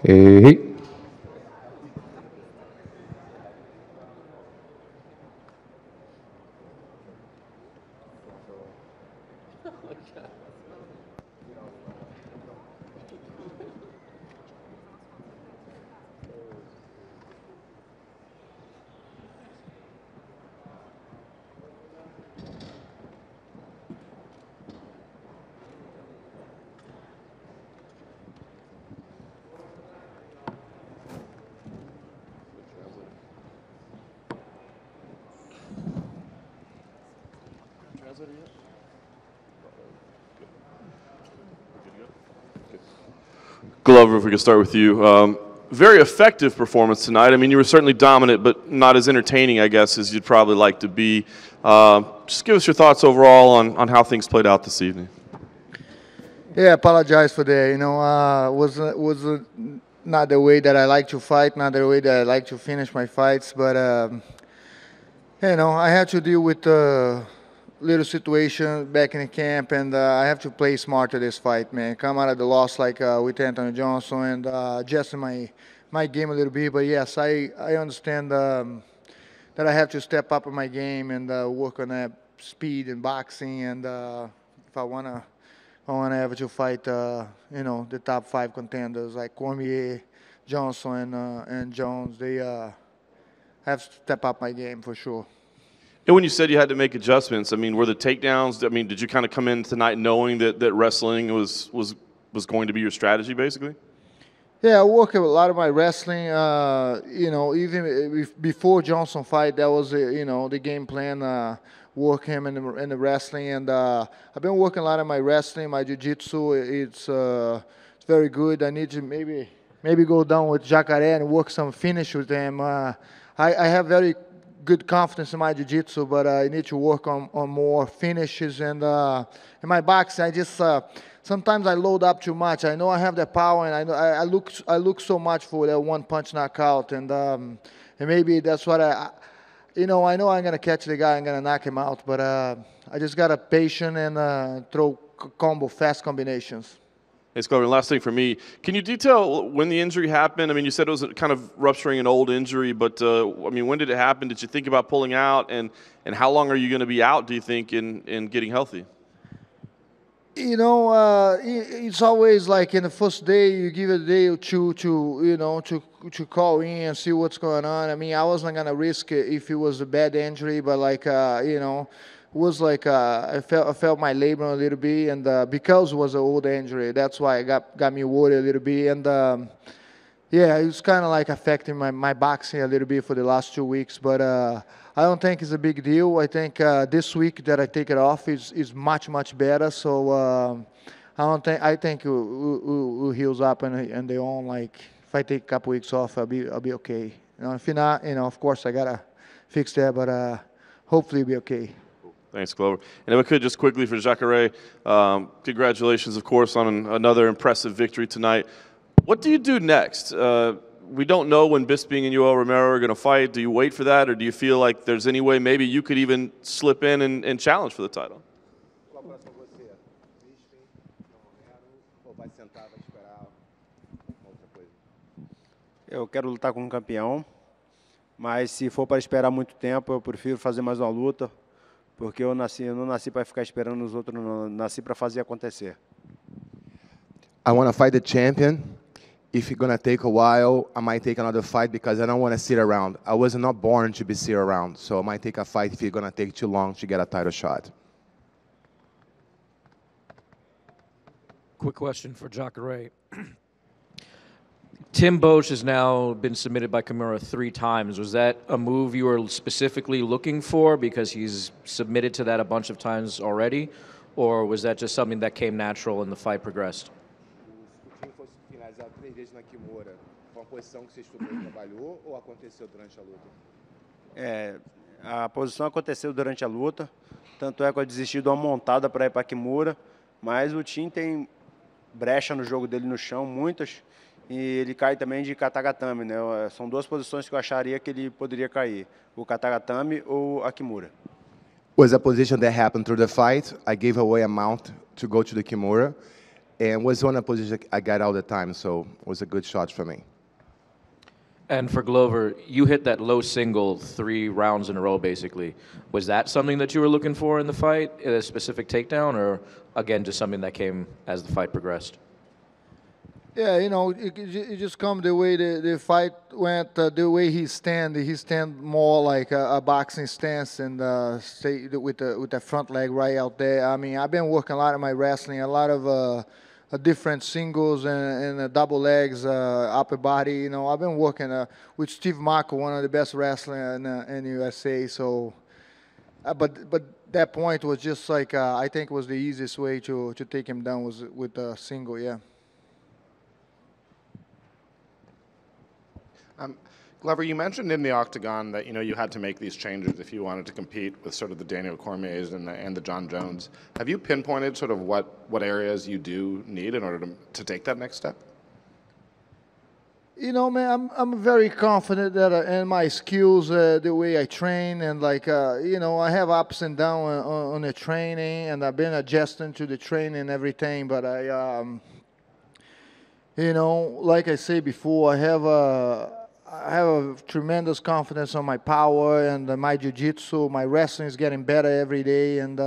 Hey, hey. Glover, if we could start with you. Very effective performance tonight. I mean, you were certainly dominant, but not as entertaining, I guess, as you'd probably like to be. Just give us your thoughts overall on how things played out this evening. Yeah, apologize for that. Was not the way that I like to fight, not the way that I like to finish my fights, but I had to deal with little situation back in the camp, and I have to play smarter this fight, man. Come out of the loss like with Anthony Johnson and adjust my game a little bit. But yes, I understand that I have to step up in my game and work on that speed and boxing. And if I wanna have to fight, the top 5 contenders like Cormier, Johnson, and Jones, they have to step up my game for sure. And when you said you had to make adjustments, I mean, were the takedowns? I mean, did you kind of come in tonight knowing that wrestling was going to be your strategy, basically? Yeah, I work a lot of my wrestling. Even before Johnson fight, that was the game plan. Work him in the wrestling, and I've been working a lot of my wrestling, my jiu-jitsu. It's very good. I need to maybe go down with Jacaré and work some finish with him. I have very good confidence in my jiu-jitsu, but I need to work on more finishes. And in my boxing, I just sometimes I load up too much. I know I have the power, and I look so much for that one punch knockout, and maybe that's what I know I'm gonna catch the guy, I'm gonna knock him out, but I just gotta patient and throw combo fast combinations. Hey, Glover, last thing for me. Can you detail when the injury happened? I mean, you said it was kind of rupturing an old injury, but I mean, when did it happen? Did you think about pulling out? And how long are you going to be out, do you think, in getting healthy? It's always like in the first day, you give it a day or two to call in and see what's going on. I mean, I wasn't gonna risk it if it was a bad injury, but it was like I felt my labor a little bit, and because it was an old injury, that's why I got me worried a little bit, and yeah, it was kind of like affecting my boxing a little bit for the last 2 weeks, but I don't think it's a big deal. I think this week that I take it off is much better. So I think we'll heals up and they own, like, if I take a couple weeks off, I'll be okay. If not, of course I gotta fix that, but hopefully it'll be okay. Thanks, Glover. And if I could just quickly for Jacare, congratulations, of course, on another impressive victory tonight. What do you do next? We don't know when Bisping and Yoel Romero are going to fight. Do you wait for that, or do you feel like there's any way maybe you could even slip in and challenge for the title? Eu quero lutar com um campeão, mas se for para esperar muito tempo, eu prefiro fazer mais uma luta, porque eu não nasci para ficar esperando os outros, não, nasci para fazer acontecer. I want to fight the champion. If it's going to take a while, I might take another fight because I don't want to sit around. I was not born to be sit around, so I might take a fight if it's going to take too long to get a title shot. Quick question for Jacare. Tim Boetsch has now been submitted by Kimura 3 times. Was that a move you were specifically looking for because he's submitted to that a bunch of times already, or was that just something that came natural and the fight progressed? O time fosse finalizado 3 vezes na Kimura, foi uma posição que você estudou e trabalhou ou aconteceu durante a luta? A posição aconteceu durante a luta, tanto é que eu desisti de uma montada para ir para a Kimura, mas o Tim tem brecha no jogo dele no chão, muitas, e ele cai também de katagatame, né? São 2 posições que eu acharia que ele poderia cair, o katagatame ou a Kimura. Was a position that happened through the fight. I gave away a mount to go to the Kimura, and was one of the positions I got all the time, so it was a good shot for me. And for Glover, you hit that low single 3 rounds in a row, basically. Was that something that you were looking for in the fight, a specific takedown, or again, just something that came as the fight progressed? Yeah, it just come the way the fight went, the way he stand more like a boxing stance and stay with the front leg right out there. I mean, I've been working a lot of my wrestling, a lot of different singles and double legs, upper body. I've been working with Steve Mako, one of the best wrestlers in USA. So, but that point was just like I think it was the easiest way to take him down was with a single. Yeah. Glover, you mentioned in the octagon that you had to make these changes if you wanted to compete with sort of the Daniel Cormiers and the John Jones. Have you pinpointed sort of what areas you do need in order to take that next step? Man, I'm very confident that in my skills, the way I train, and I have ups and downs on the training, and I've been adjusting to the training and everything. But like I said before, I have a tremendous confidence on my power and my jiu-jitsu. My wrestling is getting better every day, and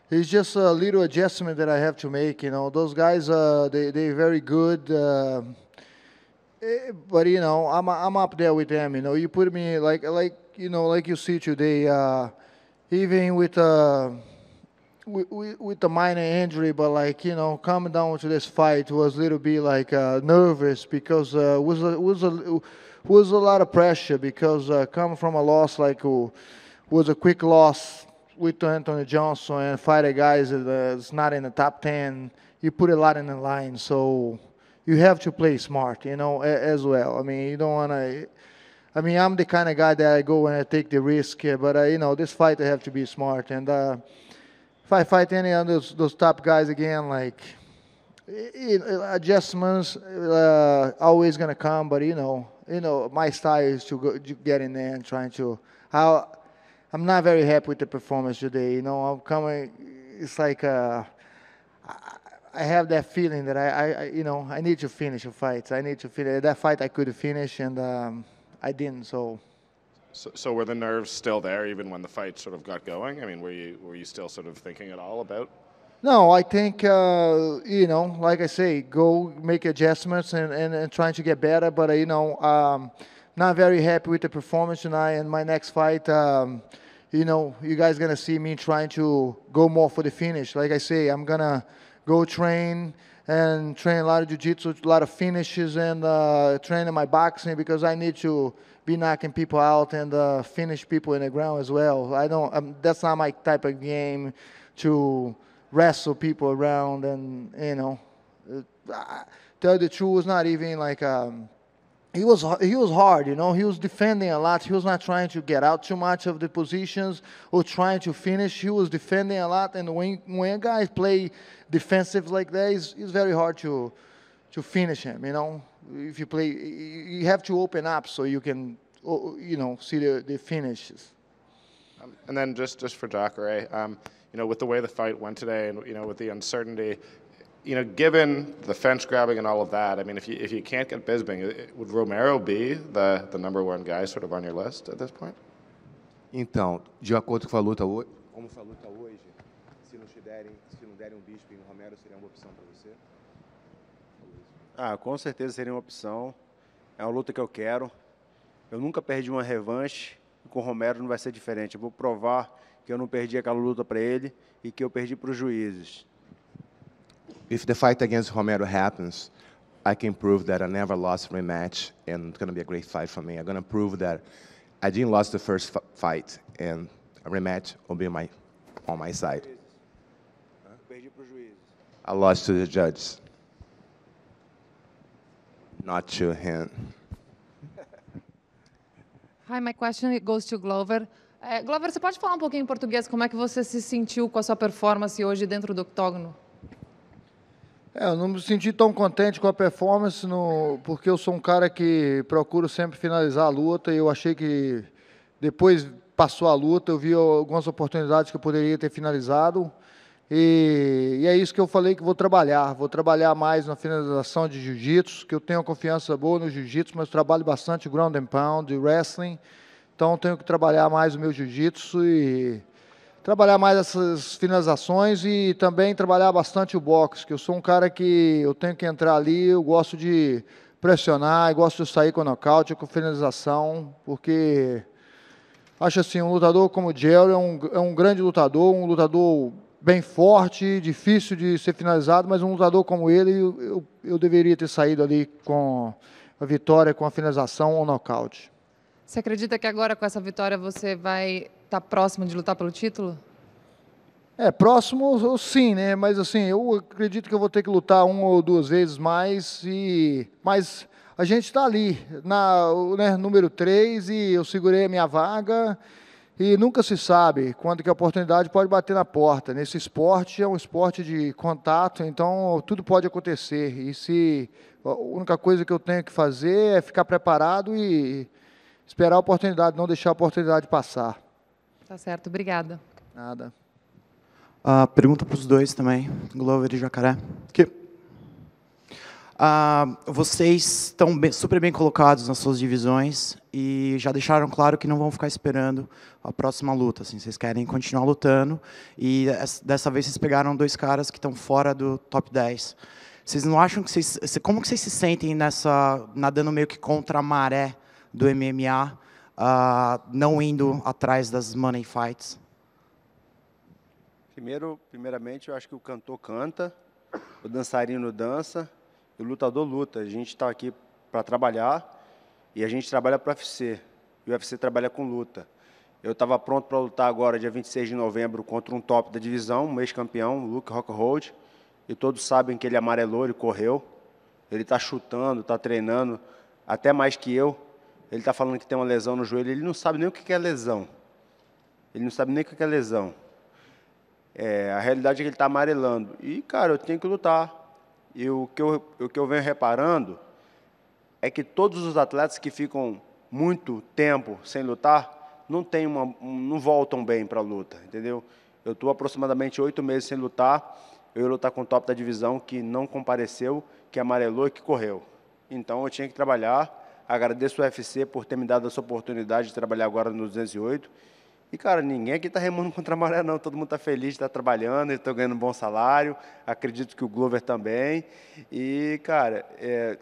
it's just a little adjustment that I have to make. Those guys, they're very good, but I'm up there with them. You put me like you see today, even with the minor injury, but coming down to this fight was a little bit nervous because was a lot of pressure because coming from a loss was a quick loss with Anthony Johnson and fight a guy that's not in the top 10. You put a lot in the line, so you have to play smart, as well. I mean, you don't want to. I mean, I'm the kind of guy that I go and I take the risk, but this fight I have to be smart and. If I fight any of those top guys again, adjustments always gonna come. But my style is to get in there and trying to I'm not very happy with the performance today. You know, I'm coming. It's like I have that feeling that I need to finish a fight. I need to finish that fight. I could finish, and I didn't. So were the nerves still there even when the fight sort of got going? I mean, were you still sort of thinking at all about? No, I think like I say, go make adjustments and trying to get better. But not very happy with the performance tonight. And my next fight, you guys gonna see me trying to go more for the finish. Like I say, I'm gonna go train a lot of jiu-jitsu, a lot of finishes, and train in my boxing because I need to be knocking people out and finish people in the ground as well. That's not my type of game to wrestle people around and tell the truth, it's not even like he was hard, he was defending a lot. He was not trying to get out too much of the positions or trying to finish. He was defending a lot, and when guys play defensive like that, it's very hard to finish him. If you play, you have to open up so you can see the finishes. And then just for Jacare, with the way the fight went today, and with the uncertainty, given the fence grabbing and all of that, I mean, if you can't get Bisping, would Romero be the number one guy sort of on your list at this point? Então, de acordo com a luta hoje, como foi a luta hoje, se não derem Bisping, o Romero seria uma opção para você? Com certeza seria uma opção. É uma luta que eu quero. Eu nunca perdi uma revanche. E com o Romero não vai ser diferente. Eu vou provar que eu não perdi aquela luta para ele e que eu perdi para os juízes. If the fight against Romero happens, I can prove that I never lost a rematch, and it's going to be a great fight for me. I'm going to prove that I didn't lose the first fight, and a rematch will be on my side. Perdi para os juízes. I lost to the judge, not to him. Hi, my question goes to Glover. Glover, você pode falar um pouquinho em português? Como é que você se sentiu com a sua performance hoje dentro do octógono? Eu não me senti tão contente com a performance, porque eu sou um cara que procuro sempre finalizar a luta, e eu achei que depois passou a luta, eu vi algumas oportunidades que eu poderia ter finalizado, e é isso que eu falei que vou trabalhar mais na finalização de jiu-jitsu, que eu tenho uma confiança boa no jiu-jitsu, mas trabalho bastante ground and pound, wrestling, então tenho que trabalhar mais o meu jiu-jitsu e trabalhar mais essas finalizações e também trabalhar bastante o boxe, que eu sou um cara que eu tenho que entrar ali, eu gosto de pressionar, eu gosto de sair com nocaute, com finalização, porque acho assim, um lutador como o Jerry é um grande lutador, um lutador bem forte, difícil de ser finalizado, mas um lutador como ele, eu deveria ter saído ali com a vitória, com a finalização ou nocaute. Você acredita que agora com essa vitória você vai estar próximo de lutar pelo título? Próximo sim, né? Mas assim, eu acredito que eu vou ter que lutar uma ou duas vezes mais, mas a gente está ali, número 3, e eu segurei a minha vaga, e nunca se sabe quando que a oportunidade pode bater na porta. Nesse esporte, é um esporte de contato, então tudo pode acontecer, e a única coisa que eu tenho que fazer é ficar preparado e esperar a oportunidade, não deixar a oportunidade passar. Tá certo, obrigada. Nada. Pergunta para os dois também, Glover e Jacaré. Vocês estão super bem colocados nas suas divisões e já deixaram claro que não vão ficar esperando a próxima luta. Assim, vocês querem continuar lutando e dessa vez vocês pegaram 2 caras que estão fora do top 10. Vocês não acham que como que vocês se sentem nadando meio que contra a maré do MMA, não indo atrás das money fights? Primeiramente, eu acho que o cantor canta, o dançarino dança e o lutador luta. A gente está aqui para trabalhar e a gente trabalha para o UFC. E o UFC trabalha com luta. Eu estava pronto para lutar agora, dia 26 de novembro, contra um top da divisão, um ex-campeão, Luke Rockhold. E todos sabem que ele amarelou, ele correu. Ele está chutando, está treinando, até mais que eu. Ele está falando que tem uma lesão no joelho, ele não sabe nem o que é lesão. Ele não sabe nem o que é lesão. A realidade é que ele está amarelando. E, cara, eu tenho que lutar. E o que eu venho reparando é que todos os atletas que ficam muito tempo sem lutar não voltam bem para a luta, entendeu? Eu estou aproximadamente 8 meses sem lutar. Eu ia lutar com o top da divisão que não compareceu, que amarelou e que correu. Então eu tinha que trabalhar. Agradeço o UFC por ter me dado essa oportunidade de trabalhar agora no 208. E, cara, ninguém aqui está remando contra a maré, não. Todo mundo está feliz de estar trabalhando, estou ganhando um bom salário. Acredito que o Glover também. E, cara,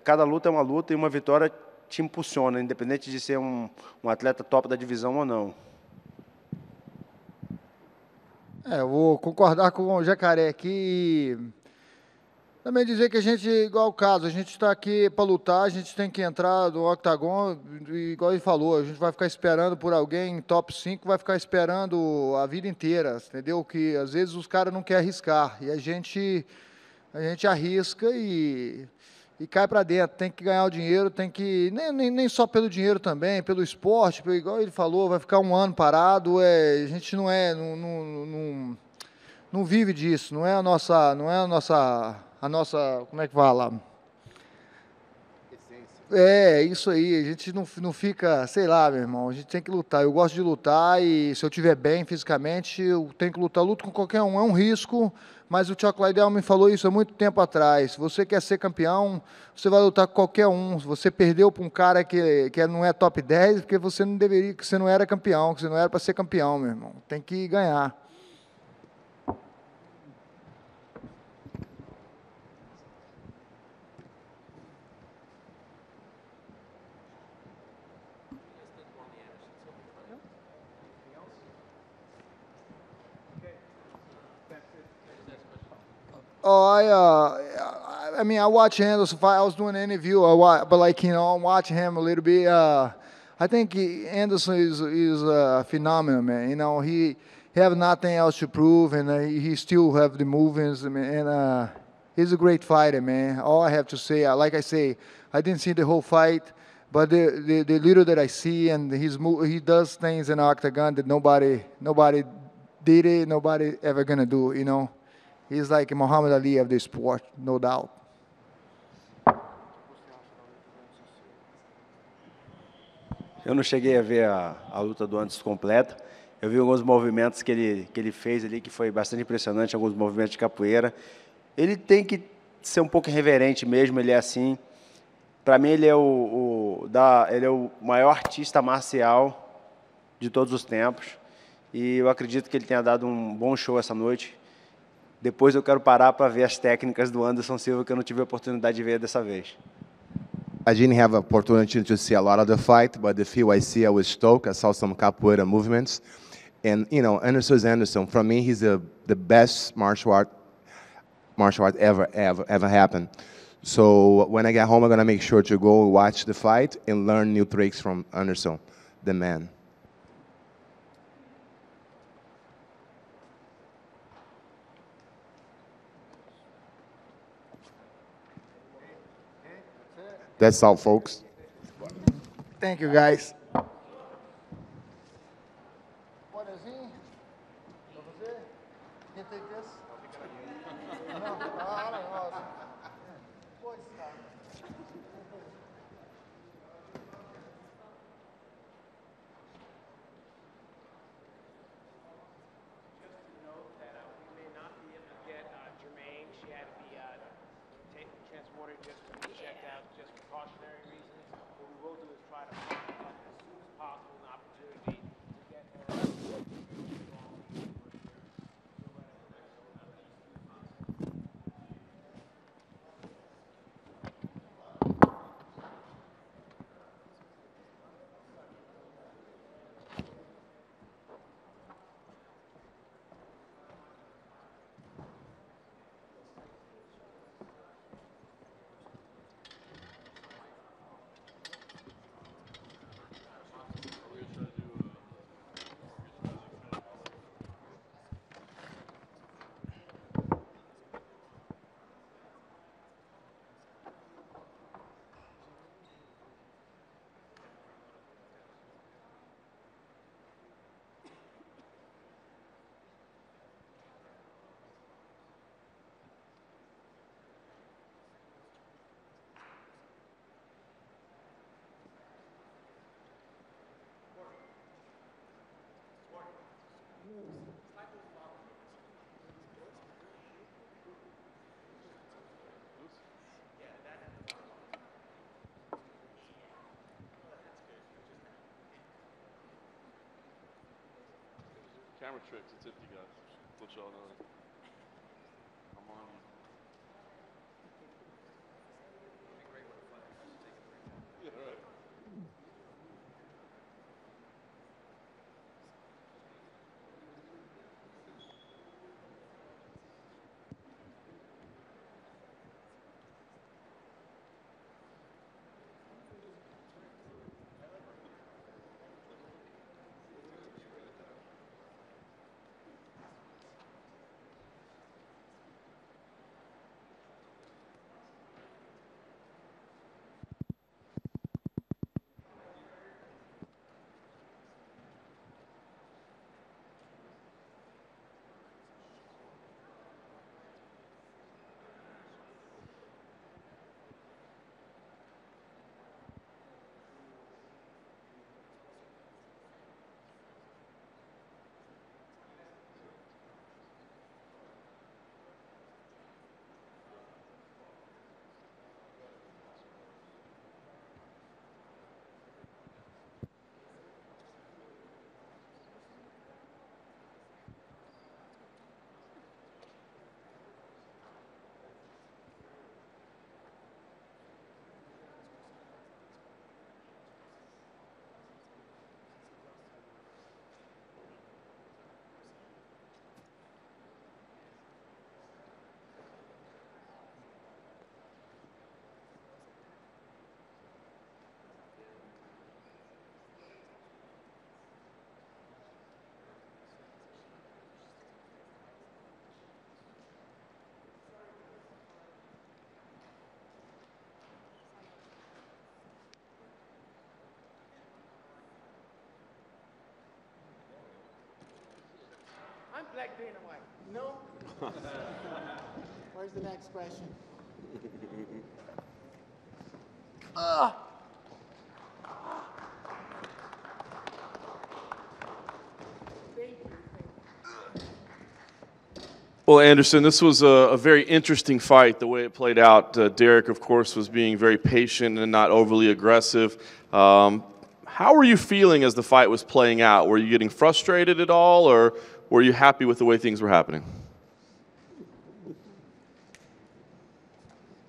cada luta é uma luta e uma vitória te impulsiona, independente de ser um atleta top da divisão ou não. Eu vou concordar com o Jacaré aqui. Também dizer que a gente, igual o caso, a gente está aqui para lutar, a gente tem que entrar no octagon, igual ele falou, a gente vai ficar esperando por alguém em top 5, vai ficar esperando a vida inteira, entendeu? Que às vezes os caras não querem arriscar, e a gente arrisca e cai para dentro, tem que ganhar o dinheiro, tem que, nem só pelo dinheiro também, pelo esporte, igual ele falou, vai ficar um ano parado, a gente não vive disso, não é a nossa, como é que fala? É, isso aí, a gente não fica, sei lá, meu irmão, a gente tem que lutar. Eu gosto de lutar e se eu estiver bem fisicamente, eu tenho que lutar. Eu luto com qualquer um, é um risco, mas o Chuck Liddell me falou isso há muito tempo atrás. Se você quer ser campeão, você vai lutar com qualquer um. Se você perdeu para um cara que não é top 10, porque você não deveria, que você não era campeão, que você não era para ser campeão, meu irmão. Tem que ganhar. Oh, I mean, I watch Anderson fight. I was doing an interview, but like I'm watching him a little bit. I think Anderson is a phenomenal man. You know, he have nothing else to prove, and he still have the movements. And he's a great fighter, man. All I have to say, like I say, I didn't see the whole fight, but the little that I see, and he does things in the octagon that nobody did it, nobody ever gonna do. You know. He's like Muhammad Ali of the sport, no doubt. Eu não cheguei a ver a luta do Anderson completa. Eu vi alguns movimentos que ele fez ali, que foi bastante impressionante, alguns movimentos de capoeira. Ele tem que ser um pouco irreverente mesmo, ele é assim. Para mim, ele é o maior artista marcial de todos os tempos. E eu acredito que ele tenha dado um bom show essa noite. Depois eu quero parar para ver as técnicas do Anderson Silva, que eu não tive a oportunidade de ver dessa vez. I didn't have an opportunity to see a lot of the fight, but the few I see, I was stoked. I saw some capoeira movements. And, you know, Anderson is Anderson. For me, he's the best martial art ever happened. So when I get home, I'm going to make sure to go watch the fight and learn new tricks from Anderson, the man. That's all, folks. Thank you, guys. Camera tricks, it's empty, guys. Let y'all know. I'm on you. Yeah, right. I'm black, green, and white. No? Where's the next question? Well, Anderson, this was a very interesting fight, the way it played out. Derek, of course, was being very patient and not overly aggressive. How were you feeling as the fight was playing out? Were you getting frustrated at all, or were you happy with the way things were happening?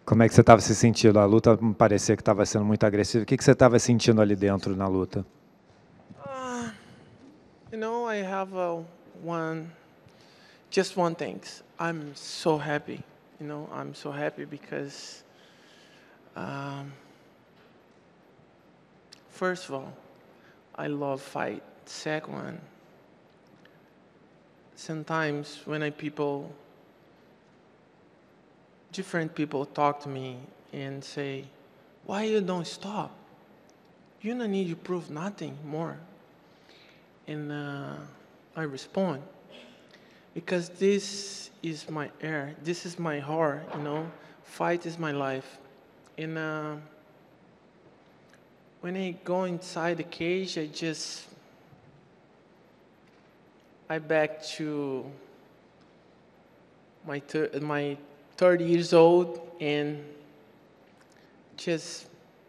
Como é que você estava se sentindo? A luta me parecia que estava sendo muito agressiva. O que você estava sentindo ali dentro na luta? You know, I have just one thing. I'm so happy. You know, I'm so happy because, first of all, I love fight. Second one, sometimes when different people talk to me and say, why you don't stop? You don't need to prove nothing more. And I respond, because this is my air, this is my heart, you know, fight is my life. And when I go inside the cage, I back to my 30 years old and just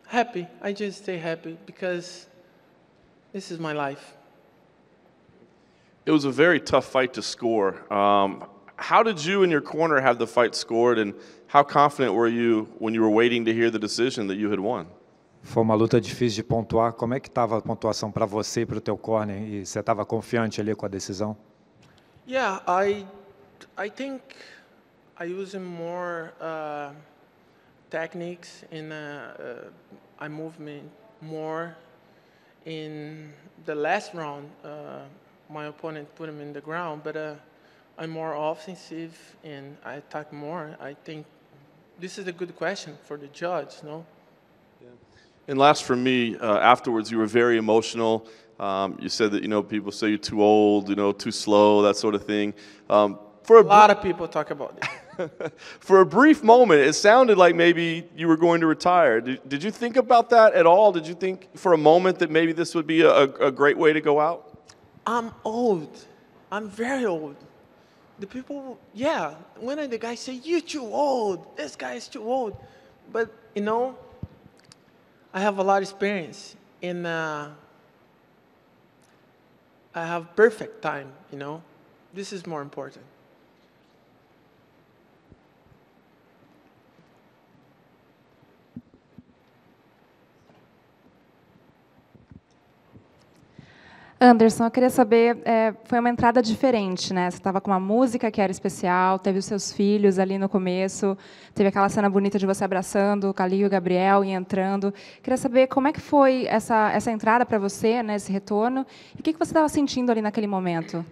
happy. I just stay happy because this is my life. It was a very tough fight to score. How did you and your corner have the fight scored, and how confident were you when you were waiting to hear the decision that you had won? Foi uma luta difícil de pontuar. Como é que estava a pontuação para você e para o teu corner? E você estava confiante ali com a decisão? Yeah, I think I use more techniques and I movement more. In the last round, my opponent put him in the ground, but I'm more offensive and I attack more. I think this is a good question for the judge, no? And last for me, afterwards you were very emotional. You said that, people say you're too old, too slow, that sort of thing. For a lot of people talk about it. For a brief moment, it sounded like maybe you were going to retire. Did you think about that at all? Did you think for a moment that maybe this would be a great way to go out? I'm old. I'm very old. The people, yeah, when the guys say, you're too old, this guy is too old. But, I have a lot of experience in I have perfect time, you know. This is more important. Anderson, eu queria saber, foi uma entrada diferente, né? Você estava com uma música que era especial, teve os seus filhos ali no começo, teve aquela cena bonita de você abraçando o Calil e o Gabriel e entrando. Queria saber como é que foi essa entrada para você, né, esse retorno, e o que você estava sentindo ali naquele momento?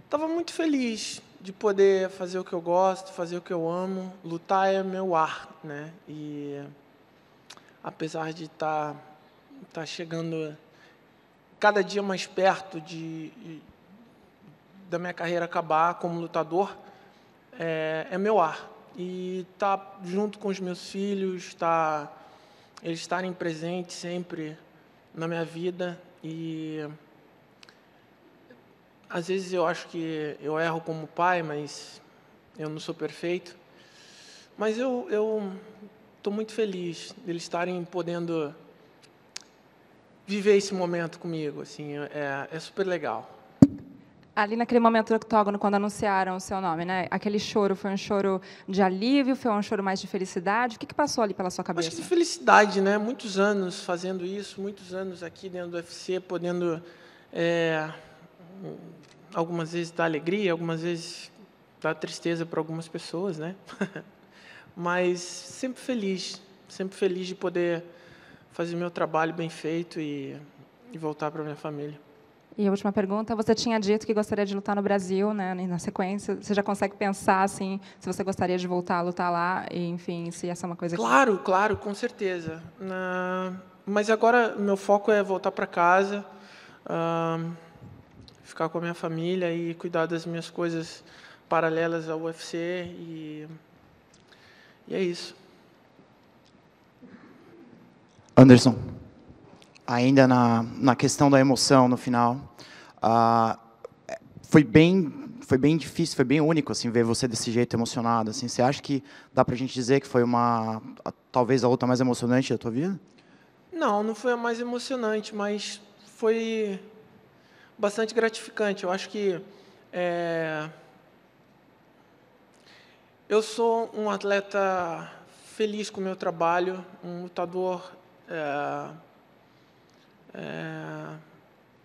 Estava muito feliz de poder fazer o que eu gosto, fazer o que eu amo. Lutar é meu ar, né? E apesar de estar chegando cada dia mais perto da minha carreira acabar como lutador, é meu ar. E estar junto com os meus filhos, eles estarem presentes sempre na minha vida. E às vezes eu acho que eu erro como pai, mas eu não sou perfeito. Mas eu estou muito feliz de eles estarem podendo viver esse momento comigo, assim, é super legal. Ali naquele momento do octógono, quando anunciaram o seu nome, né? Aquele choro foi um choro de alívio, foi um choro mais de felicidade? O que passou ali pela sua cabeça? Acho que de felicidade, né? Muitos anos fazendo isso, muitos anos aqui dentro do UFC, podendo algumas vezes dar alegria, algumas vezes dar tristeza para algumas pessoas, né? Mas sempre feliz de poder fazer meu trabalho bem feito e voltar para minha família. E a última pergunta, você tinha dito que gostaria de lutar no Brasil, né? Na sequência, você já consegue pensar assim, se você gostaria de voltar a lutar lá, e enfim, se essa é uma coisa Claro, com certeza. Mas agora meu foco é voltar para casa, ficar com a minha família e cuidar das minhas coisas paralelas ao UFC e é isso. Anderson, ainda na questão da emoção no final, foi bem difícil, foi bem único assim ver você desse jeito emocionado. Assim, você acha que dá para a gente dizer que foi talvez a luta mais emocionante da tua vida? Não foi a mais emocionante, mas foi bastante gratificante. Eu acho que eu sou um atleta feliz com o meu trabalho, um lutador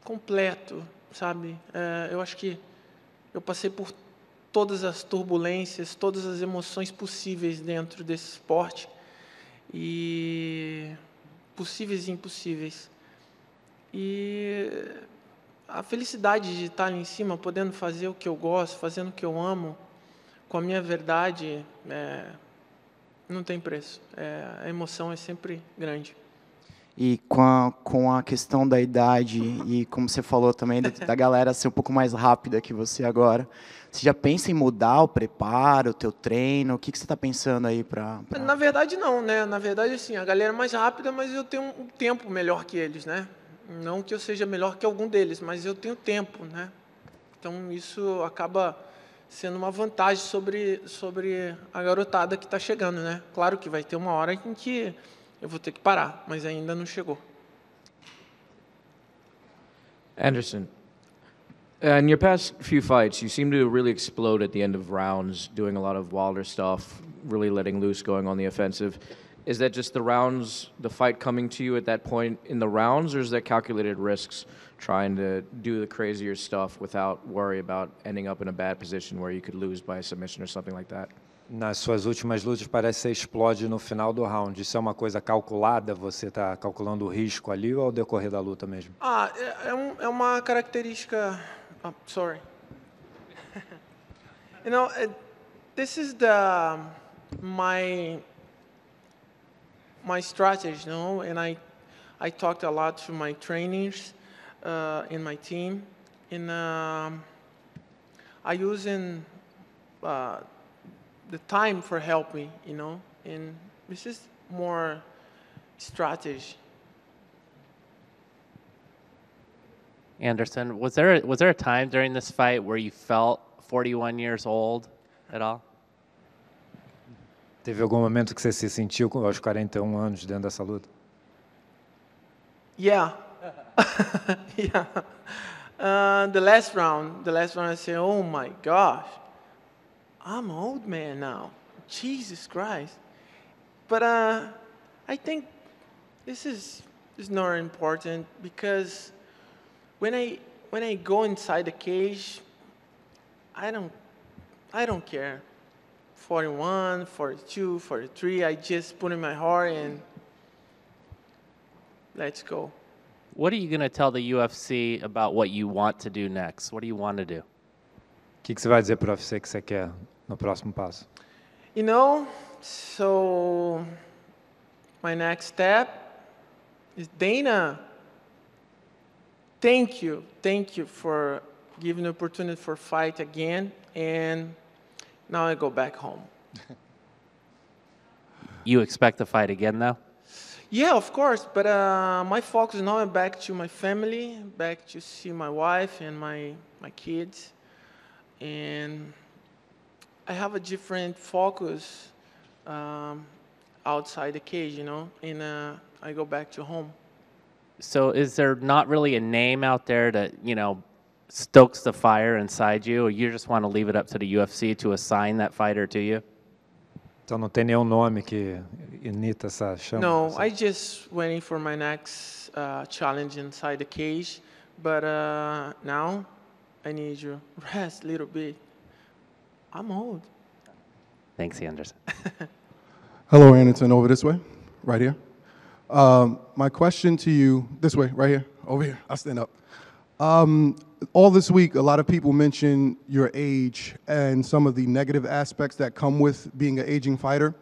completo, sabe? Eu acho que eu passei por todas as turbulências, todas as emoções possíveis dentro desse esporte, e possíveis e impossíveis. E a felicidade de estar ali em cima, podendo fazer o que eu gosto, fazendo o que eu amo, com a minha verdade, não tem preço. A emoção é sempre grande. E com a questão da idade e, como você falou também, da galera ser um pouco mais rápida que você agora, você já pensa em mudar o preparo, o teu treino? O que você está pensando aí para... Na verdade, não, né? Na verdade, assim, a galera é mais rápida, mas eu tenho um tempo melhor que eles, né? Não que eu seja melhor que algum deles, mas eu tenho tempo, né? Então, isso acaba sendo uma vantagem sobre a garotada que está chegando, né? Claro que vai ter uma hora em que eu vou ter que parar, mas ainda não chegou. Anderson, in your past few fights, you seem to really explode at the end of rounds, doing a lot of Wilder stuff, really letting loose, going on the offensive. Is that just the fight coming to you at that point in the rounds, or is that calculated risks trying to do the crazier stuff without worry about ending up in a bad position where you could lose by a submission or something like that? Nas suas últimas lutas parece que você explode no final do round. Isso é uma coisa calculada? Você está calculando o risco ali ou ao decorrer da luta mesmo? É uma característica... sorry. You know, this is my strategy, you know, and I talked a lot to my trainers in my team, and I use the time for help me, you know, and this is more strategy. Anderson, was there a time during this fight where you felt 41 years old at all? Teve algum momento que você se sentiu aos 41 anos dentro dessa luta? Yeah, Yeah. The last round, I say, oh my gosh, I'm an old man now. Jesus Christ. But I think this is not important because when I go inside the cage, I don't care. 41, 42, 43. I just put in my heart and let's go. What are you going to tell the UFC about what you want to do next? What do you want to do? O que você vai dizer para o UFC que você quer no próximo passo? You know, so my next step is Dana. Thank you for giving the opportunity for fight again, and now I go back home. You expect to fight again, though? Yeah, of course, but my focus now is back to my family, back to see my wife and my kids, and I have a different focus outside the cage, you know, and I go back to home. So is there not really a name out there that, stokes the fire inside you, or you just want to leave it up to the UFC to assign that fighter to you? Então não tem nenhum nome que imita essa chama? No, I just waiting for my next challenge inside the cage, but now I need you rest a little bit. I'm old. Thanks, Anderson. Hello, Anderson. Over this way, right here. My question to you, this way, right here, over here. I'll stand up. All this week, a lot of people mention your age and some of the negative aspects that come with being an aging fighter.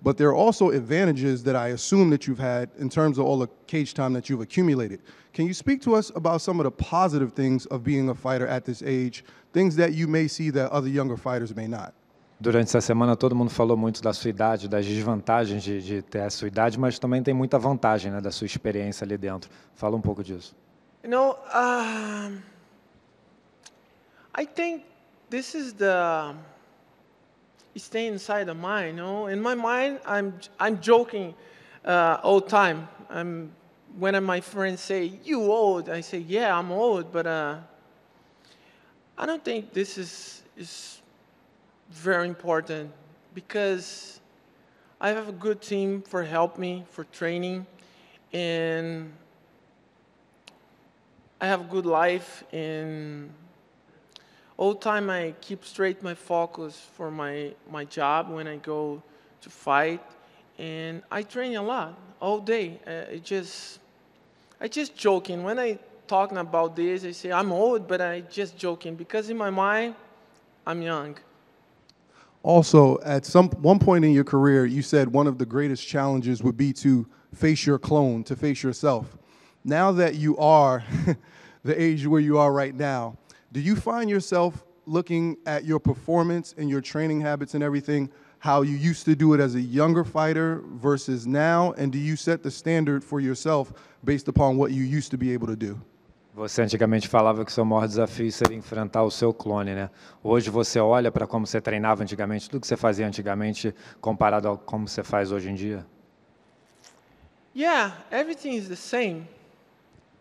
But there are also advantages that I assume that you've had in terms of all the cage time that you've accumulated. Can you speak to us about some of the positive things of being a fighter at this age, things that you may see that other younger fighters may not? Durante essa semana, todo mundo falou muito da sua idade, das desvantagens de ter a sua idade, mas também tem muita vantagem, né, da sua experiência ali dentro. Fala um pouco disso. You know, I think this is the stay inside the mind. You know, in my mind, I'm joking all the time. When my friends say you old, I say yeah, I'm old, but I don't think this is very important because I have a good team for help me for training, and I have a good life, and all the time I keep straight my focus for my job when I go to fight, and I train a lot all day. I just joking when I talking about this. I say I'm old, but I just joking because in my mind I'm young. Also, at one point in your career, you said one of the greatest challenges would be to face your clone, to face yourself. Now that you are the age where you are right now, do you find yourself looking at your performance and your training habits and everything, how you used to do it as a younger fighter versus now? And do you set the standard for yourself based upon what you used to be able to do? Você antigamente falava que o seu maior desafio seria enfrentar o seu clone, né? Hoje você olha para como você treinava antigamente, tudo que você fazia antigamente, comparado a como você faz hoje em dia? Yeah, everything is the same.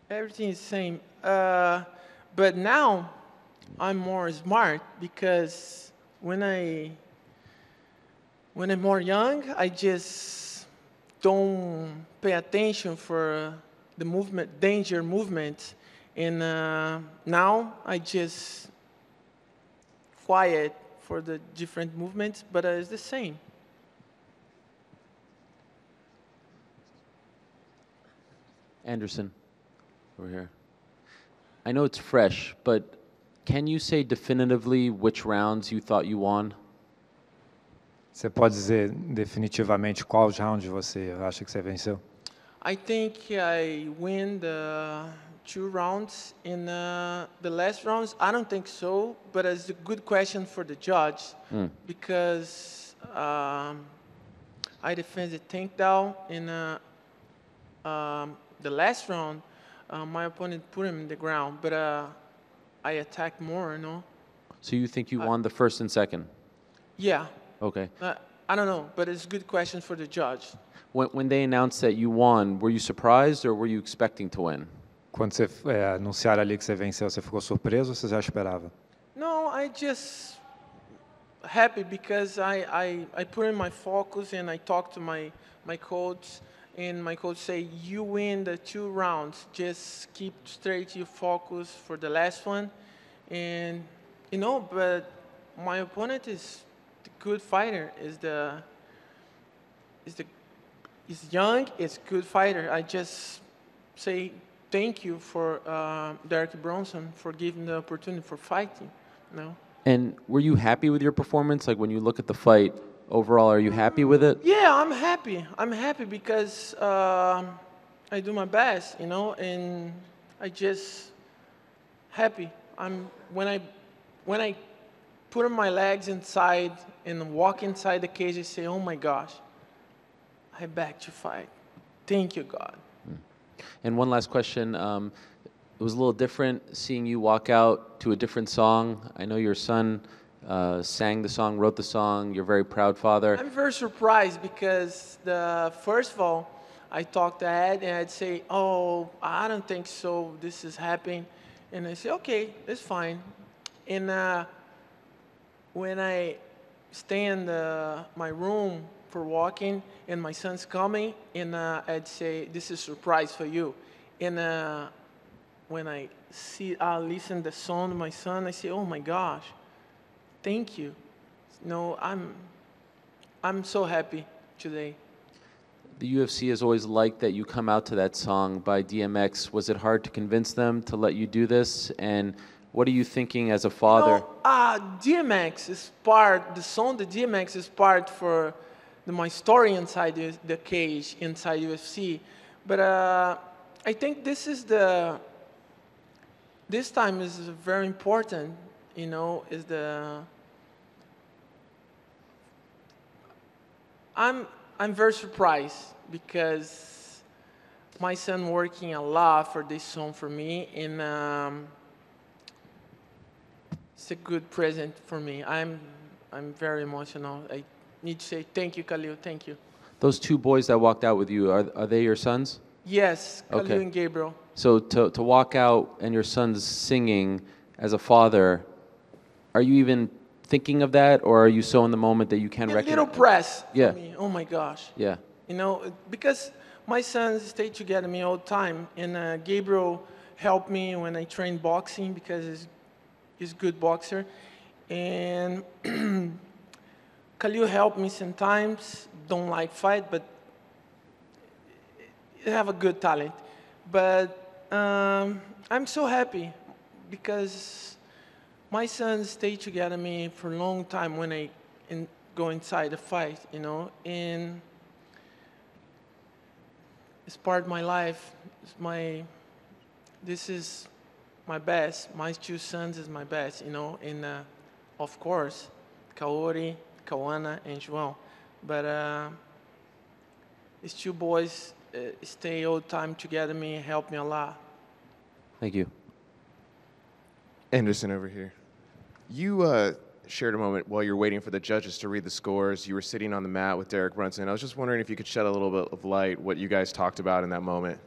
Everything is the same. But now I'm more smart because when I'm more young, I just don't pay attention for the movement, danger movement. And now I just quiet for the different movements, but it's the same. Anderson, over here. I know it's fresh, but can you say definitively which rounds you thought you won? Você pode dizer definitivamente quais rounds você acha que você venceu? I think I win the 2 rounds. In the last rounds, I don't think so, but it's a good question for the judge because I defended takedown in the last round. My opponent put him in the ground, but I attacked more, you know. So you think you won the first and second? Yeah. Okay. I don't know, but it's a good question for the judge. When they announced that you won, were you surprised or were you expecting to win? Quando você anunciaram ali que você venceu, você ficou surpreso ou você já esperava? No, I just happy because I put in my focus and I talked to my coach, and my coach say, you win the 2 rounds, just keep straight your focus for the last one. And but my opponent is the good fighter, is young, is good fighter. I just say thank you for Derek Bronson for giving the opportunity for fighting. And were you happy with your performance? Like when you look at the fight overall, are you happy with it? Yeah, I'm happy. I'm happy because I do my best, and I just happy. When I put my legs inside and walk inside the cage, I say, oh my gosh, I'm back to fight. Thank you, God. And one last question. It was a little different seeing you walk out to a different song. I know your son sang the song, wrote the song. You're a very proud father. I'm very surprised because first of all, I talked to Ed and I'd say, oh, I don't think so, this is happening. And I say, okay, it's fine. And when I stay in my room for walking and my son's coming, and I'd say, this is a surprise for you. And when I listen the song of my son, I say, oh my gosh, thank you. I'm so happy today. The UFC has always liked that you come out to that song by DMX. Was it hard to convince them to let you do this? And what are you thinking as a father? DMX is part, the song, the DMX is part for my story inside the cage, inside UFC. But I think this time is very important, I'm very surprised because my son working a lot for this song for me, and it's a good present for me. I'm very emotional. I need to say thank you, Khalil. Thank you. Those 2 boys that walked out with you, are they your sons? Yes, Khalil Okay. and Gabriel. So to walk out and your son's singing as a father, are you even thinking of that, or are you so in the moment that you can't A recognize? little press Yeah. for me. Oh my gosh. Yeah. Because my sons stay together me all the time, and Gabriel helped me when I trained boxing because he's a good boxer, and Khalil helped me sometimes. Don't like fight, but he have a good talent. But I'm so happy because my sons stay together me for a long time when I go inside the fight, and it's part of my life. This is my best. My 2 sons is my best, and of course, Kaori, Kawana, and João. But these 2 boys stay all the time together me, help me a lot. Thank you. Anderson over here. You shared a moment while you were waiting for the judges to read the scores. You were sitting on the mat with Derek Brunson. I was just wondering if you could shed a little bit of light what you guys talked about in that moment.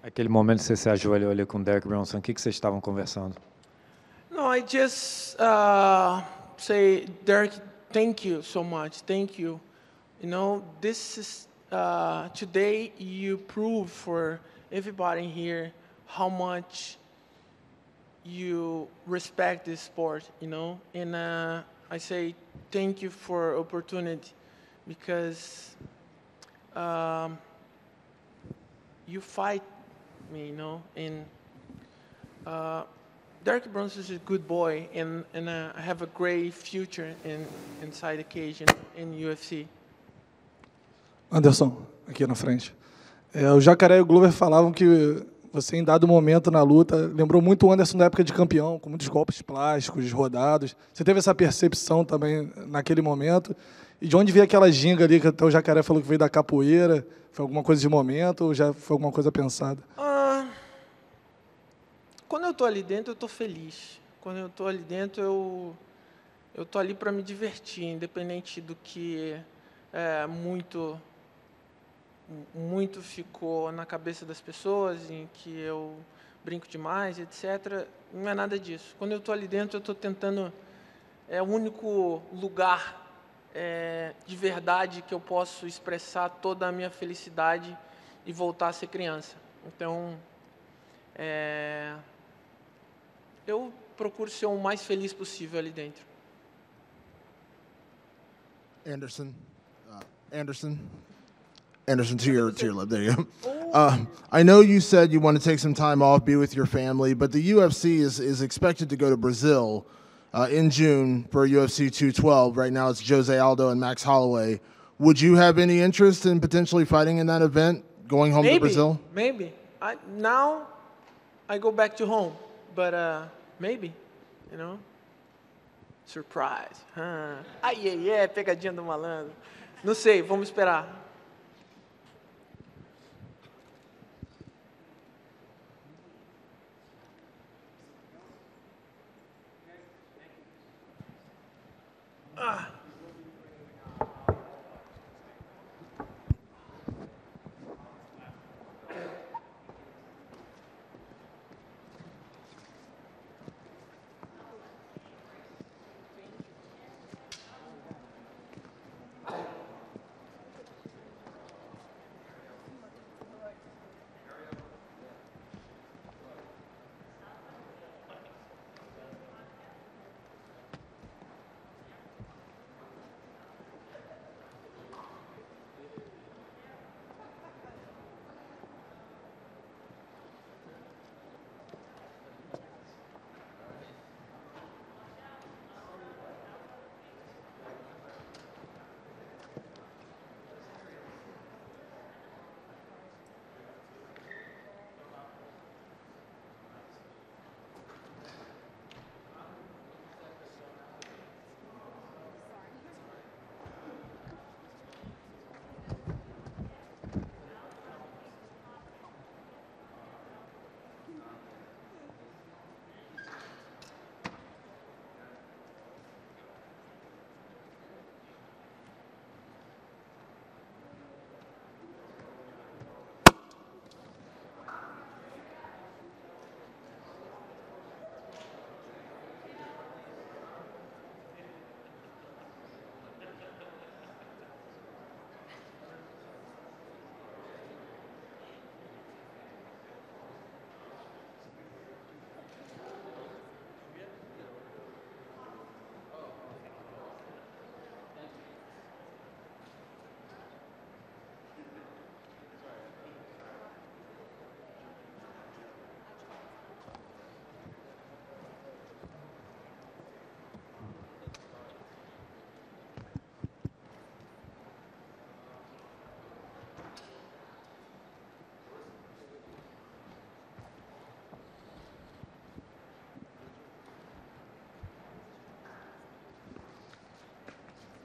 Aquele momento você se ajoelhou ali com o Derek Bronson, o que vocês estavam conversando? No, I just say, Derek, thank you so much. Thank you. This is today you prove for everybody here how much you respect this sport, and I say thank you for opportunity because you fight me, and Derek Bronson is a good boy, and I have a great future inside the cage in UFC. Anderson, aqui na frente. O Jacaré e o Glover falavam que você, em dado momento na luta, lembrou muito o Anderson da época de campeão, com muitos golpes plásticos, rodados. Você teve essa percepção também naquele momento? E de onde veio aquela ginga ali, que até o Jacaré falou que veio da capoeira? Foi alguma coisa de momento ou já foi alguma coisa pensada? Quando eu estou ali dentro, eu estou feliz. Quando eu estou ali dentro, eu estou ali para me divertir, independente do que muito ficou na cabeça das pessoas, em que eu brinco demais, etc. Não é nada disso. Quando eu estou ali dentro, eu estou tentando... É o único lugar de verdade que eu posso expressar toda a minha felicidade e voltar a ser criança. Então, eu procuro ser o mais feliz possível ali dentro. Anderson. Anderson, to your left. There you go. I know you said you want to take some time off, be with your family, but the UFC is expected to go to Brazil in June for UFC 212. Right now it's Jose Aldo and Max Holloway. Would you have any interest in potentially fighting in that event, going home to Brazil? Maybe. Now I go back to home, but maybe, you know. Surprise. Ai, pegadinha do malandro. Não sei, vamos esperar.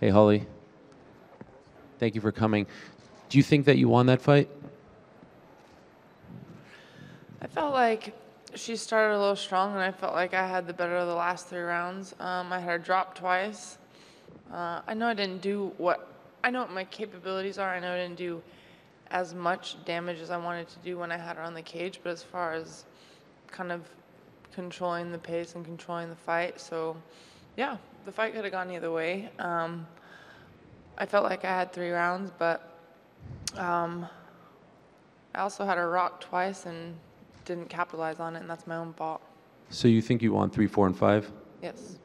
Hey, Holly. Thank you for coming. Do you think that you won that fight? I felt like she started a little strong, and I felt like I had the better of the last 3 rounds. I had her drop twice. I know I didn't do I know what my capabilities are. I know I didn't do as much damage as I wanted to do when I had her on the cage, but as far as kind of controlling the pace and controlling the fight, so yeah, the fight could have gone either way. I felt like I had 3 rounds, but I also had her rocked twice and didn't capitalize on it, and that's my own fault. So you think you won 3, 4, and 5? Yes.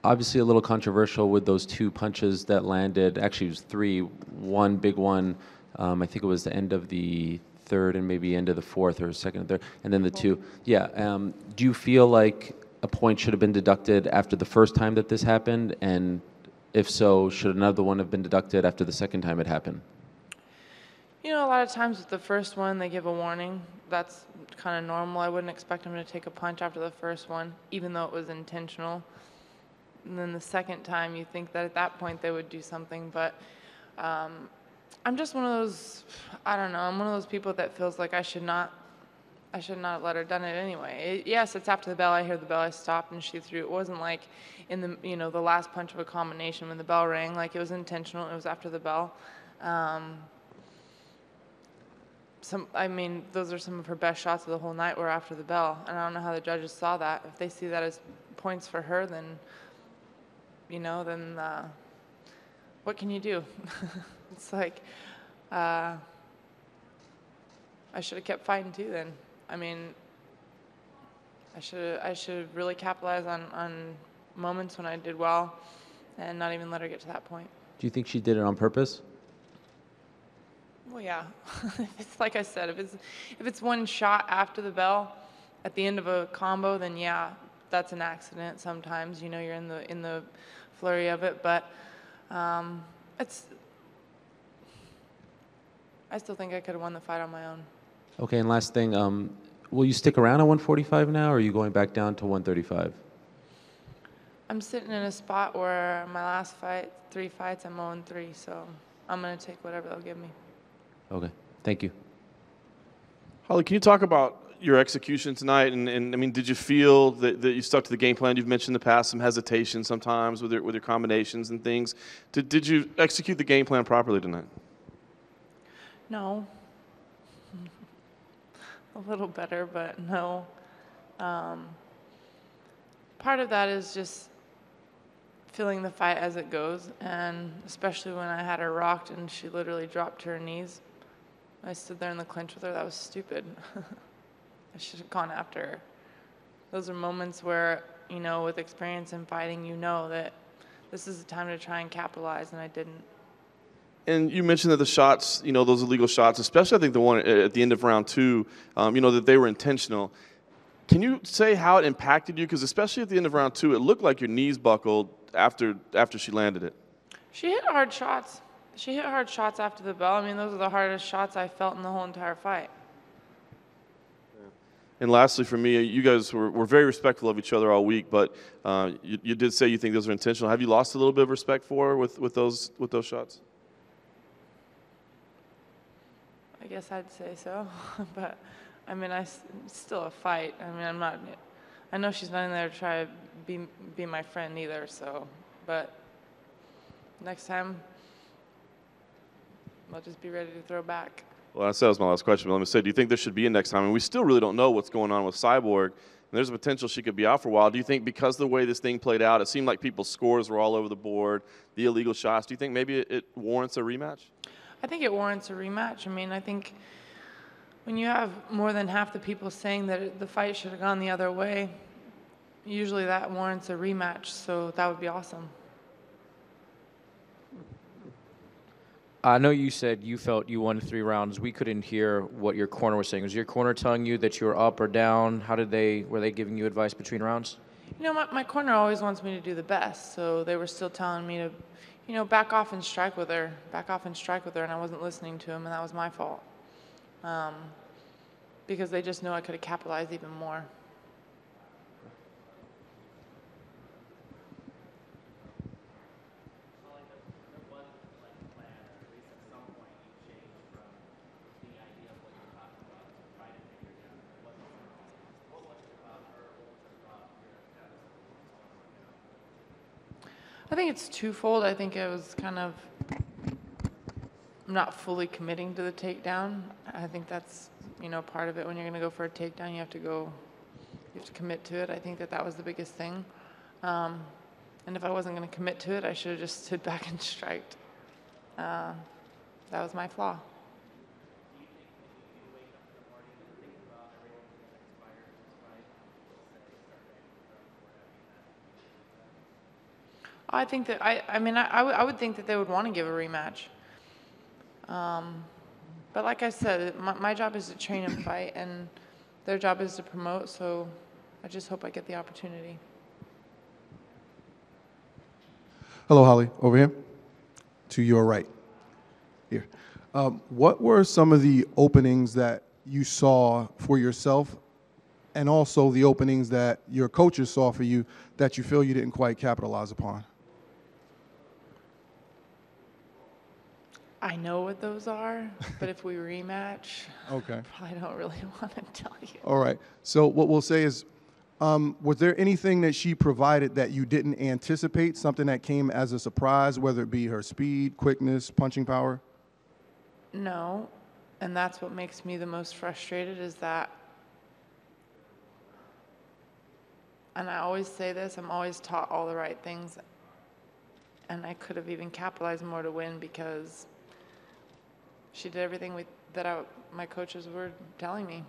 Obviously a little controversial with those 2 punches that landed. Actually, it was 3. One big one, I think it was the end of the 3rd and maybe end of the 4th or 2nd and 3rd, and then the 2. Yeah. Do you feel like a point should have been deducted after the first time that this happened? And if so, should another one have been deducted after the second time it happened? You know, a lot of times with the first one, they give a warning. That's kind of normal. I wouldn't expect him to take a punch after the first one, even though it was intentional. And then the second time, you think that at that point they would do something. But I'm just one of those, I don't know, I'm one of those people that feels like I should not have let her done it anyway. Yes, it's after the bell. I hear the bell. I stopped and she threw. It wasn't like in the, you know, the last punch of a combination when the bell rang. Like, it was intentional. It was after the bell. I mean, those are some of her best shots of the whole night were after the bell, and I don't know how the judges saw that. If they see that as points for her, then, you know, then what can you do? It's like, I should have kept fighting too then. I mean, I should really capitalize on moments when I did well and not even let her get to that point. Do you think she did it on purpose? Well, yeah. It's like I said, if it's one shot after the bell at the end of a combo, then yeah, that's an accident sometimes. You know, you're in the flurry of it, but I still think I could have won the fight on my own. Okay, and last thing, will you stick around at 145 now, or are you going back down to 135? I'm sitting in a spot where my last fight, 3 fights, I'm 0-3, so I'm going to take whatever they'll give me. Okay, thank you. Holly, can you talk about your execution tonight? And I mean, did you feel that you stuck to the game plan? You've mentioned in the past some hesitation sometimes with your combinations and things. Did you execute the game plan properly tonight? No. A little better, but no. Part of that is just feeling the fight as it goes, and especially when I had her rocked and she literally dropped to her knees. I stood there in the clinch with her. That was stupid. I should have gone after her. Those are moments where, you know, with experience in fighting, you know that this is the time to try and capitalize, and I didn't. And you mentioned that the shots, you know, those illegal shots, especially I think the one at the end of round 2, you know, that they were intentional. Can you say how it impacted you? Because especially at the end of round 2, it looked like your knees buckled after she landed it. She hit hard shots. She hit hard shots after the bell. I mean, those are the hardest shots I felt in the whole entire fight. And lastly, for me, you guys were very respectful of each other all week, but you did say you think those are intentional. Have you lost a little bit of respect for her with those shots? I guess I'd say so, but I mean, it's still a fight. I mean, I know she's not in there to try to be my friend either, so, but next time, I'll just be ready to throw back. Well, that was my last question, but let me say, do you think there should be a next time? And we still really don't know what's going on with Cyborg, and there's a potential she could be out for a while. Do you think because of the way this thing played out, it seemed like people's scores were all over the board, the illegal shots, do you think maybe it warrants a rematch? I think it warrants a rematch. I mean, I think when you have more than half the people saying that the fight should have gone the other way, usually that warrants a rematch, so that would be awesome. I know you said you felt you won 3 rounds. We couldn't hear what your corner was saying. Was your corner telling you that you were up or down? Were they giving you advice between rounds? You know, my corner always wants me to do the best, so they were still telling me to, you know, back off and strike with her, and I wasn't listening to them, and that was my fault. Because they just know I could have capitalized even more. I think it's twofold. I think it was kind of not fully committing to the takedown. I think that's, you know, part of it. When you're going to go for a takedown, you have to commit to it. I think that was the biggest thing. And if I wasn't going to commit to it, I should have just stood back and striked. That was my flaw. I think that, I would think that they would want to give a rematch. But like I said, my job is to train and fight, and their job is to promote, so I just hope I get the opportunity. Hello, Holly. Over here. To your right. Here. What were some of the openings that you saw for yourself, and also the openings that your coaches saw for you that you feel you didn't quite capitalize upon? I know what those are, but if we rematch, Okay. I probably don't really want to tell you. All right. So what we'll say is, was there anything that she provided that you didn't anticipate, something that came as a surprise, whether it be her speed, quickness, punching power? No, And that's what makes me the most frustrated is that, and I always say this, I'm always taught all the right things, and I could have even capitalized more to win because she did everything that my coaches were telling me.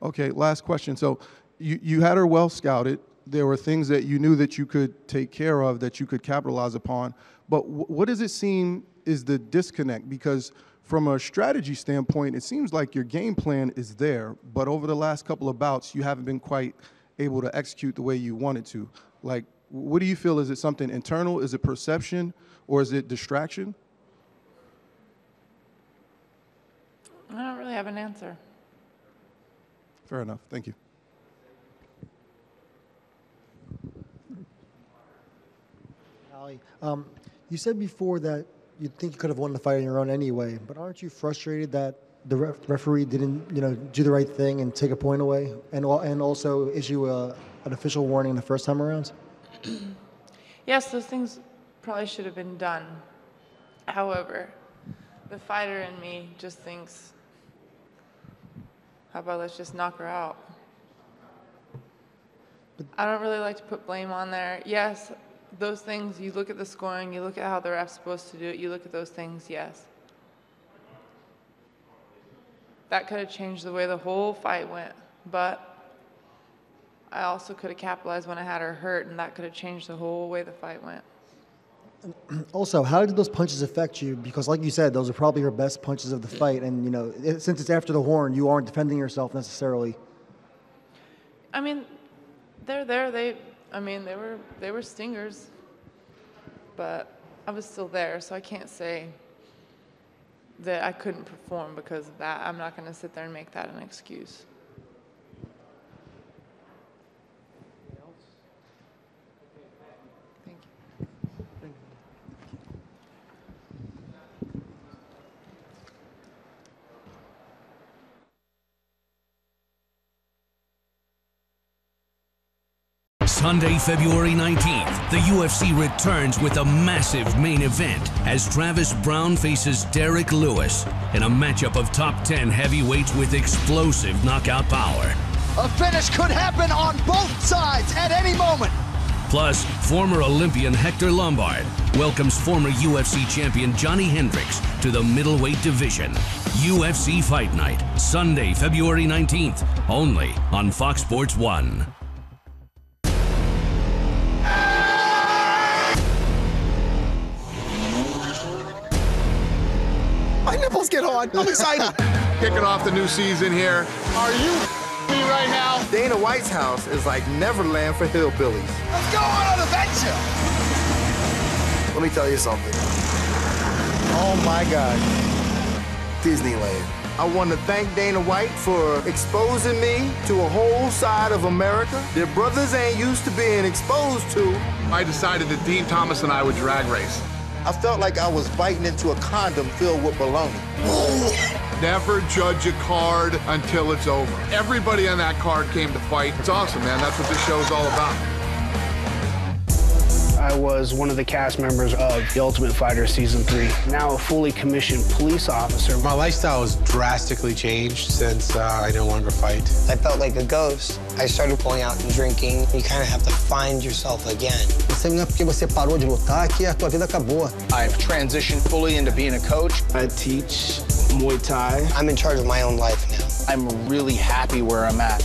Okay, last question. So you had her well scouted. There were things that you knew that you could take care of, that you could capitalize upon. But what does it seem is the disconnect? Because from a strategy standpoint, it seems like your game plan is there, but over the last couple of bouts, you haven't been quite able to execute the way you wanted to. Like, what do you feel? Is it something internal? Is it perception? Or is it distraction? I don't really have an answer. Fair enough. Thank you. Ali, you said before that you think you could have won the fight on your own anyway, but aren't you frustrated that the referee didn't, do the right thing and take a point away, and also issue an official warning the first time around? Yes, those things probably should have been done. However, the fighter in me just thinks, how about let's just knock her out? I don't really like to put blame on there. Yes, those things, you look at the scoring, you look at how the ref's supposed to do it, you look at those things, yes. That could have changed the way the whole fight went, but I also could have capitalized when I had her hurt, and that could have changed the whole way the fight went. Also, how did those punches affect you? Because like you said, those are probably your best punches of the fight, and since it's after the horn, you aren't defending yourself necessarily. I mean, they're there. They were stingers, but I was still there, so I can't say that I couldn't perform because of that. I'm not going to sit there and make that an excuse. Thank you. Sunday, February 19th, the UFC returns with a massive main event as Travis Browne faces Derek Lewis in a matchup of top 10 heavyweights with explosive knockout power. A finish could happen on both sides at any moment. Plus, former Olympian Hector Lombard welcomes former UFC champion Johnny Hendricks to the middleweight division. UFC Fight Night, Sunday, February 19th, only on Fox Sports 1. My nipples get hard. I'm excited. Kicking off the new season here. Are you me right now? Dana White's house is like Neverland for hillbillies. Let's go on an adventure. Let me tell you something. Oh my God. Disneyland. I want to thank Dana White for exposing me to a whole side of America that brothers ain't used to being exposed to. I decided that Dean Thomas and I would drag race. I felt like I was biting into a condom filled with bologna. Never judge a card until it's over. Everybody on that card came to fight. It's awesome, man. That's what this show is all about. I was one of the cast members of The Ultimate Fighter Season 3, now a fully commissioned police officer. My lifestyle has drastically changed since I no longer fight. I felt like a ghost. I started going out and drinking. You kind of have to find yourself again. Não é porque você parou de lutar que a tua vida acabou. I've transitioned fully into being a coach. I teach Muay Thai. I'm in charge of my own life now. I'm really happy where I'm at.